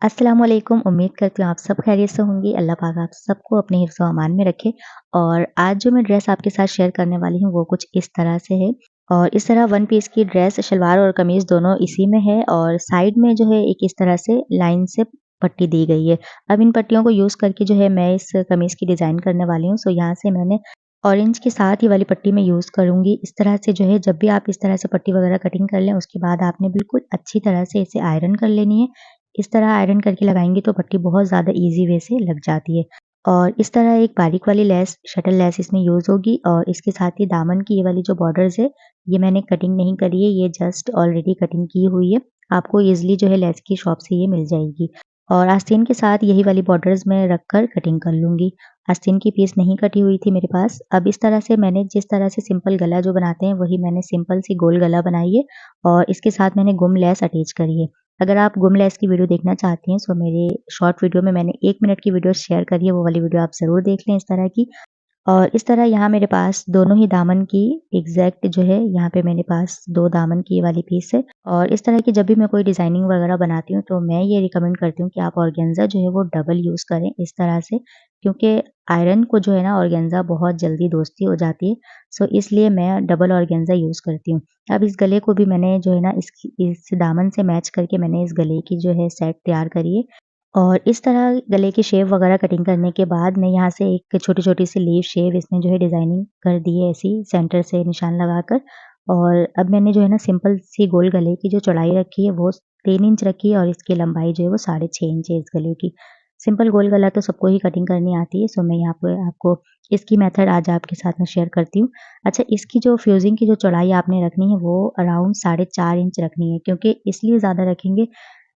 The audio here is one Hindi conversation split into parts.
अस्सलाम वालेकुम। उम्मीद करती हूँ आप सब खैरियत से होंगी। अल्लाह पाक आप सबको अपने हिफ्ज़ व अमान में रखे। और आज जो मैं ड्रेस आपके साथ शेयर करने वाली हूँ वो कुछ इस तरह से है। और इस तरह वन पीस की ड्रेस शलवार और कमीज़ दोनों इसी में है और साइड में जो है एक इस तरह से लाइन से पट्टी दी गई है। अब इन पट्टियों को यूज़ करके जो है मैं इस कमीज़ की डिज़ाइन करने वाली हूँ। सो यहाँ से मैंने ऑरेंज के साथ ये वाली पट्टी मैं यूज़ करूँगी। इस तरह से जो है जब भी आप इस तरह से पट्टी वगैरह कटिंग कर लें उसके बाद आपने बिल्कुल अच्छी तरह से इसे आयरन कर लेनी है। इस तरह आयरन करके लगाएँगे तो पट्टी बहुत ज़्यादा ईज़ी वे से लग जाती है। और इस तरह एक बारीक वाली लेस शटल लेस इसमें यूज़ होगी और इसके साथ ही दामन की ये वाली जो बॉर्डर्स है, ये मैंने कटिंग नहीं करी है, ये जस्ट ऑलरेडी कटिंग की हुई है। आपको ईज़िली जो है लेस की शॉप से ये मिल जाएगी। और आस्तीन के साथ यही वाली बॉर्डर्स मैं रख कर कटिंग कर लूँगी। आस्तीन की पीस नहीं कटी हुई थी मेरे पास। अब इस तरह से मैंने जिस तरह से सिंपल गला जो बनाते हैं, वही मैंने सिंपल सी गोल गला बनाई है और इसके साथ मैंने गुम लेस अटैच करी है। अगर आप गुम लेस की वीडियो देखना चाहती हैं सो मेरे शॉर्ट वीडियो में मैंने 1 मिनट की वीडियो शेयर करी है, वो वाली वीडियो आप ज़रूर देख लें इस तरह की। और इस तरह यहाँ मेरे पास दोनों ही दामन की एग्ज़ैक्ट जो है यहाँ पे मेरे पास 2 दामन की ये वाली पीस है। और इस तरह की जब भी मैं कोई डिज़ाइनिंग वगैरह बनाती हूँ तो मैं ये रिकमेंड करती हूँ कि आप ऑर्गेन्ज़ा जो है वो डबल यूज़ करें इस तरह से, क्योंकि आयरन को जो है ना ऑर्गेन्ज़ा बहुत जल्दी दोस्ती हो जाती है। सो इसलिए मैं डबल ऑर्गेन्ज़ा यूज़ करती हूँ। अब इस गले को भी मैंने जो है ना इस दामन से मैच करके मैंने इस गले की जो है सेट तैयार करी है। और इस तरह गले की शेप वगैरह कटिंग करने के बाद मैं यहाँ से एक छोटी-छोटी सी लीफ शेप इसमें जो है डिज़ाइनिंग कर दी है ऐसी सेंटर से निशान लगाकर। और अब मैंने जो है ना सिंपल सी गोल गले की जो चौड़ाई रखी है वो 3 इंच रखी है और इसकी लंबाई जो है वो 6.5 इंच है इस गले की। सिंपल गोल गला तो सबको ही कटिंग करनी आती है, सो मैं यहाँ पे आपको इसकी मेथड आज आपके साथ में शेयर करती हूँ। अच्छा, इसकी जो फ्यूज़िंग की जो चौड़ाई आपने रखनी है वो अराउंड 4.5 इंच रखनी है, क्योंकि इसलिए ज़्यादा रखेंगे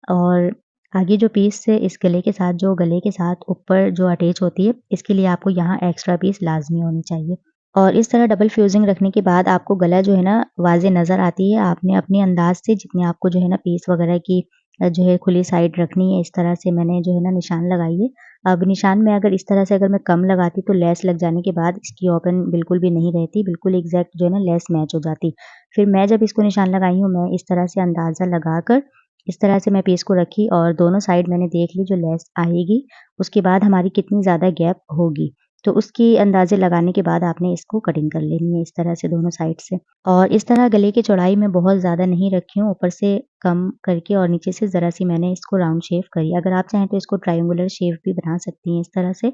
और आगे जो पीस है इस गले के साथ जो गले के साथ ऊपर जो अटैच होती है, इसके लिए आपको यहाँ एक्स्ट्रा पीस लाज़मी होनी चाहिए। और इस तरह डबल फ्यूज़िंग रखने के बाद आपको गला जो है ना वाज़ेह नज़र आती है। आपने अपने अंदाज़ से जितने आपको जो है ना पीस वगैरह की जो है खुली साइड रखनी है, इस तरह से मैंने जो है ना निशान लगाई है। अब निशान में अगर इस तरह से अगर मैं कम लगाती तो लेस लग जाने के बाद इसकी ओपन बिल्कुल भी नहीं रहती, बिल्कुल एग्ज़ैक्ट जो है ना लेस मैच हो जाती। फिर मैं जब इसको निशान लगाई हूँ, मैं इस तरह से अंदाज़ा लगाकर इस तरह से मैं पीस को रखी और दोनों साइड मैंने देख ली जो लेस आएगी, उसके बाद हमारी कितनी ज़्यादा गैप होगी। तो उसकी अंदाज़े लगाने के बाद आपने इसको कटिंग कर लेनी है इस तरह से दोनों साइड से। और इस तरह गले की चौड़ाई मैं बहुत ज़्यादा नहीं रखी हूँ, ऊपर से कम करके और नीचे से ज़रा-सी मैंने इसको राउंड शेप करी। अगर आप चाहें तो इसको ट्रायंगुलर शेप भी बना सकती हैं इस तरह से।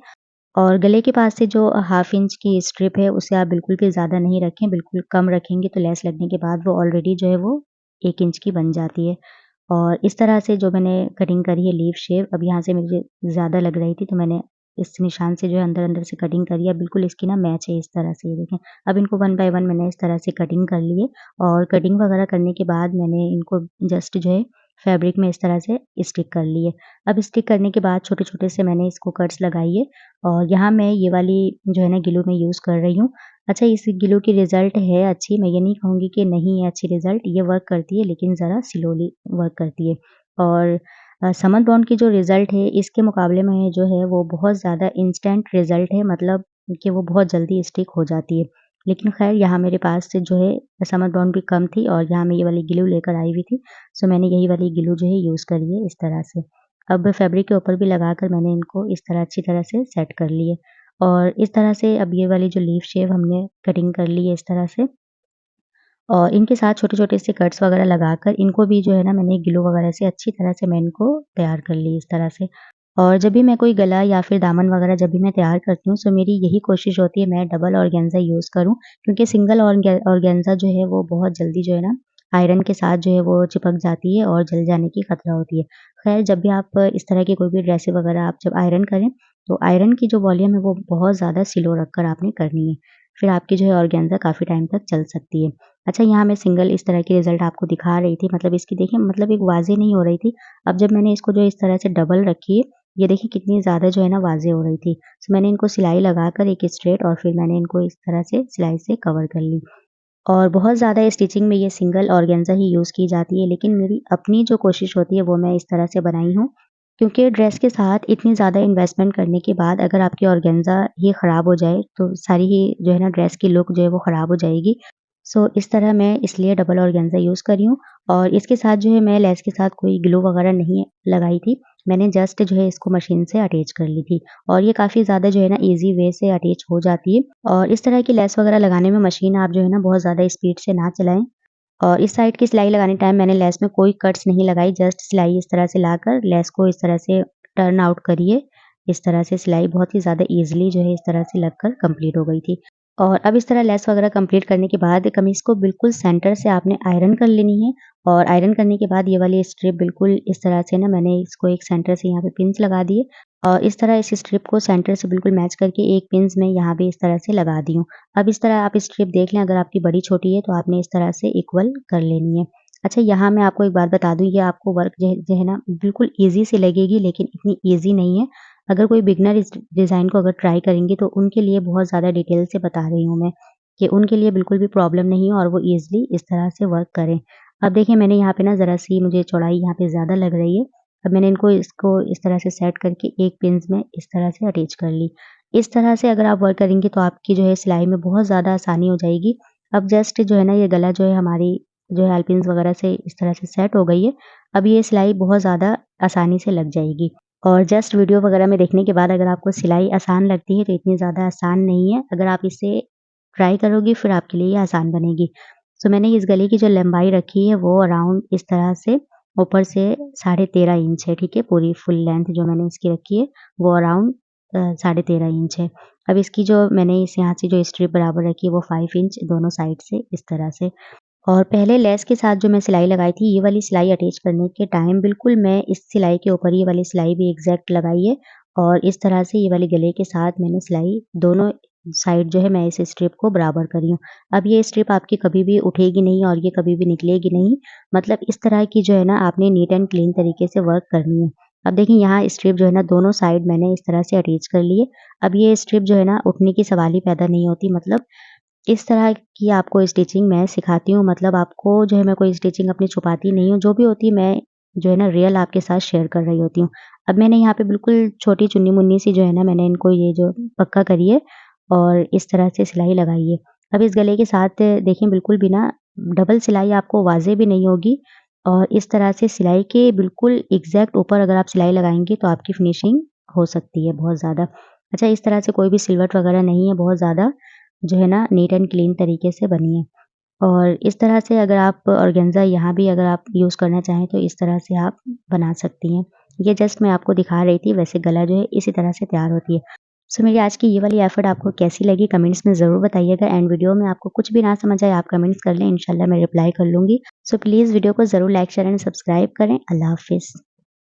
और गले के पास से जो हाफ इंच की स्ट्रिप है उसे आप बिल्कुल भी ज़्यादा नहीं रखें, बिल्कुल कम रखेंगे तो लेस लगने के बाद वो ऑलरेडी जो है वो 1 इंच की बन जाती है। और इस तरह से जो मैंने कटिंग करी है लीफ शेप, अब यहाँ से मुझे ज़्यादा लग रही थी तो मैंने इस निशान से जो है अंदर-अंदर से कटिंग करी है, बिल्कुल इसकी ना मैच है इस तरह से, ये देखें। अब इनको वन बाय वन मैंने इस तरह से कटिंग कर ली है और कटिंग वगैरह करने के बाद मैंने इनको जस्ट जो है फैब्रिक में इस तरह से स्टिक कर ली है। अब स्टिक करने के बाद छोटे-छोटे से मैंने इसको कट्स लगाई है और यहाँ मैं ये वाली जो है ना ग्लू मैं यूज़ कर रही हूँ। अच्छा, इस ग्लू की रिज़ल्ट है अच्छी, मैं ये नहीं कहूँगी कि नहीं है अच्छी रिज़ल्ट, ये वर्क करती है लेकिन ज़रा स्लोली वर्क करती है। और समर बॉन्ड की जो रिज़ल्ट है इसके मुकाबले में जो है वो बहुत ज़्यादा इंस्टेंट रिज़ल्ट है, मतलब कि वो बहुत जल्दी स्टिक हो जाती है। लेकिन ख़ैर यहाँ मेरे पास से जो है समर बॉन्ड भी कम थी और यहाँ मैं ये वाली ग्लू लेकर आई हुई थी, सो मैंने यही वाली ग्लू जो है यूज़ करी है इस तरह से। अब फैब्रिक के ऊपर भी लगाकर मैंने इनको इस तरह अच्छी तरह से सेट कर लिए। और इस तरह से अब ये वाली जो लीफ शेप हमने कटिंग कर ली है इस तरह से और इनके साथ छोटे-छोटे से कट्स वगैरह लगाकर इनको भी जो है ना मैंने ग्लू वगैरह से अच्छी तरह से मैं इनको तैयार कर ली इस तरह से। और जब भी मैं कोई गला या फिर दामन वगैरह जब भी मैं तैयार करती हूँ, सो मेरी यही कोशिश होती है मैं डबल ऑर्गेन्ज़ा यूज़ करूँ, क्योंकि सिंगल ऑर्गेन्ज़ा जो है वो बहुत जल्दी जो है ना आयरन के साथ जो है वो चिपक जाती है और जल जाने की खतरा होती है। ख़ैर, जब भी आप इस तरह की कोई भी ड्रेसें वगैरह आप जब आयरन करें, तो आयरन की जो वॉल्यूम है वो बहुत ज़्यादा स्लो रखकर आपने करनी है। फिर आपकी जो है ऑर्गेन्ज़ा काफ़ी टाइम तक चल सकती है। अच्छा, यहाँ मैं सिंगल इस तरह की रिज़ल्ट आपको दिखा रही थी, मतलब इसकी देखिए मतलब एक वाज़ेह नहीं हो रही थी। अब जब मैंने इसको जो इस तरह से डबल रखी है, ये देखिए कितनी ज़्यादा जो है ना वाज़ेह हो रही थी। सो मैंने इनको सिलाई लगाकर एक स्ट्रेट और फिर मैंने इनको इस तरह से सिलाई से कवर कर ली। और बहुत ज़्यादा स्टिचिंग में ये सिंगल ऑर्गेन्ज़ा ही यूज़ की जाती है, लेकिन मेरी अपनी जो कोशिश होती है वो मैं इस तरह से बनाई हूँ, क्योंकि ड्रेस के साथ इतनी ज़्यादा इन्वेस्टमेंट करने के बाद अगर आपकी ऑर्गेन्ज़ा ही ख़राब हो जाए, तो सारी ही जो है ना ड्रेस की लुक जो है वो ख़राब हो जाएगी। सो इस तरह मैं इसलिए डबल ऑर्गेन्ज़ा यूज़ करी हूँ और इसके साथ जो है मैं लेस के साथ कोई ग्लू वगैरह नहीं लगाई थी। मैंने जस्ट जो है इसको मशीन से अटैच कर ली थी और ये काफ़ी ज़्यादा जो है ना ईज़ी वे से अटैच हो जाती है और इस तरह की लेस वगैरह लगाने में मशीन आप जो है ना बहुत ज़्यादा स्पीड से ना चलाएँ। और इस साइड की सिलाई लगाने टाइम मैंने लेस में कोई कट्स नहीं लगाई, जस्ट सिलाई इस तरह से लाकर लेस को इस तरह से टर्न आउट करिए। इस तरह से सिलाई बहुत ही ज़्यादा ईज़िली जो है इस तरह से लगकर कंप्लीट हो गई थी। और अब इस तरह लेस वगैरह कंप्लीट करने के बाद कमीज़ को बिल्कुल सेंटर से आपने आयरन कर लेनी है और आयरन करने के बाद ये वाली स्ट्रिप बिल्कुल इस तरह से ना मैंने इसको एक सेंटर से यहाँ पे पिन्स लगा दिए और इस तरह इस स्ट्रिप को सेंटर से बिल्कुल मैच करके एक पिन्स मैं यहाँ पे इस तरह से लगा दी हूँ। अब इस तरह आप स्ट्रिप देख लें, अगर आपकी बड़ी छोटी है तो आपने इस तरह से इक्वल कर लेनी है। अच्छा, यहाँ मैं आपको एक बात बता दूँ, ये आपको वर्क जो है ना बिल्कुल ईज़ी सी लगेगी लेकिन इतनी ईज़ी नहीं है। अगर कोई बिगिनर इस डिज़ाइन को अगर ट्राई करेंगे तो उनके लिए बहुत ज़्यादा डिटेल से बता रही हूँ मैं, कि उनके लिए बिल्कुल भी प्रॉब्लम नहीं है और वो ईज़िली इस तरह से वर्क करें। अब देखिए मैंने यहाँ पे ना ज़रा-सी मुझे चौड़ाई यहाँ पे ज़्यादा लग रही है। अब मैंने इसको इस तरह से सेट करके एक पिन्स में इस तरह से अटैच कर ली। इस तरह से अगर आप वर्क करेंगे तो आपकी जो है सिलाई में बहुत ज़्यादा आसानी हो जाएगी। अब जस्ट जो है ना ये गला जो है हमारी जो है पिन्स वगैरह से इस तरह से सेट हो गई है। अब ये सिलाई बहुत ज़्यादा आसानी से लग जाएगी। और जस्ट वीडियो वगैरह में देखने के बाद अगर आपको सिलाई आसान लगती है तो इतनी ज़्यादा आसान नहीं है। अगर आप इसे ट्राई करोगी फिर आपके लिए ये आसान बनेगी। सो मैंने इस गले की जो लंबाई रखी है वो अराउंड इस तरह से ऊपर से 13.5 इंच है, ठीक है? पूरी फुल लेंथ जो मैंने इसकी रखी है वो अराउंड 13.5 इंच है। अब इसकी जो मैंने इस यहाँ से जो स्ट्रिप बराबर रखी है वो 5 इंच दोनों साइड से इस तरह से। और पहले लेस के साथ जो मैं सिलाई लगाई थी, ये वाली सिलाई अटैच करने के टाइम बिल्कुल मैं इस सिलाई के ऊपर ये वाली सिलाई भी एग्ज़ैक्ट लगाई है और इस तरह से ये वाली गले के साथ मैंने सिलाई दोनों साइड जो है मैं इस स्ट्रिप को बराबर करी हूँ। अब ये स्ट्रिप आपकी कभी भी उठेगी नहीं और ये कभी भी निकलेगी नहीं। मतलब इस तरह की जो है ना आपने नीट एंड क्लीन तरीके से वर्क करनी है। अब देखिए यहाँ स्ट्रिप जो है ना दोनों साइड मैंने इस तरह से अटैच कर ली है। अब ये स्ट्रिप जो है ना उठने की सवाल ही पैदा नहीं होती, मतलब इस तरह की आपको स्टिचिंग मैं सिखाती हूँ, मतलब आपको जो है मैं कोई स्टिचिंग अपनी छुपाती नहीं हूँ, जो भी होती है मैं जो है ना रियल आपके साथ शेयर कर रही होती हूँ। अब मैंने यहाँ पे बिल्कुल छोटी चुन्नी-मुन्नी सी जो है ना मैंने इनको ये जो पक्का करी है और इस तरह से सिलाई लगाई है। अब इस गले के साथ देखिए बिल्कुल भी ना डबल सिलाई आपको वाज़ेह भी नहीं होगी और इस तरह से सिलाई के बिल्कुल एग्ज़ैक्ट ऊपर अगर आप सिलाई लगाएँगे तो आपकी फिनिशिंग हो सकती है बहुत ज़्यादा। अच्छा, इस तरह से कोई भी सिलवट वगैरह नहीं है, बहुत ज़्यादा जो है ना नीट एंड क्लीन तरीके से बनी है। और इस तरह से अगर आप ऑर्गेन्ज़ा यहाँ भी अगर आप यूज़ करना चाहें तो इस तरह से आप बना सकती हैं। ये जस्ट मैं आपको दिखा रही थी, वैसे गला जो है इसी तरह से तैयार होती है। सो मेरी आज की ये वाली एफर्ट आपको कैसी लगी कमेंट्स में ज़रूर बताइएगा एंड वीडियो में आपको कुछ भी ना समझ आए आप कमेंट्स कर लें, इंशाल्लाह मैं रिप्लाई कर लूँगी। सो प्लीज़ वीडियो को ज़रूर लाइक, शेयर एंड सब्सक्राइब करें। अल्लाह हाफ़िज़।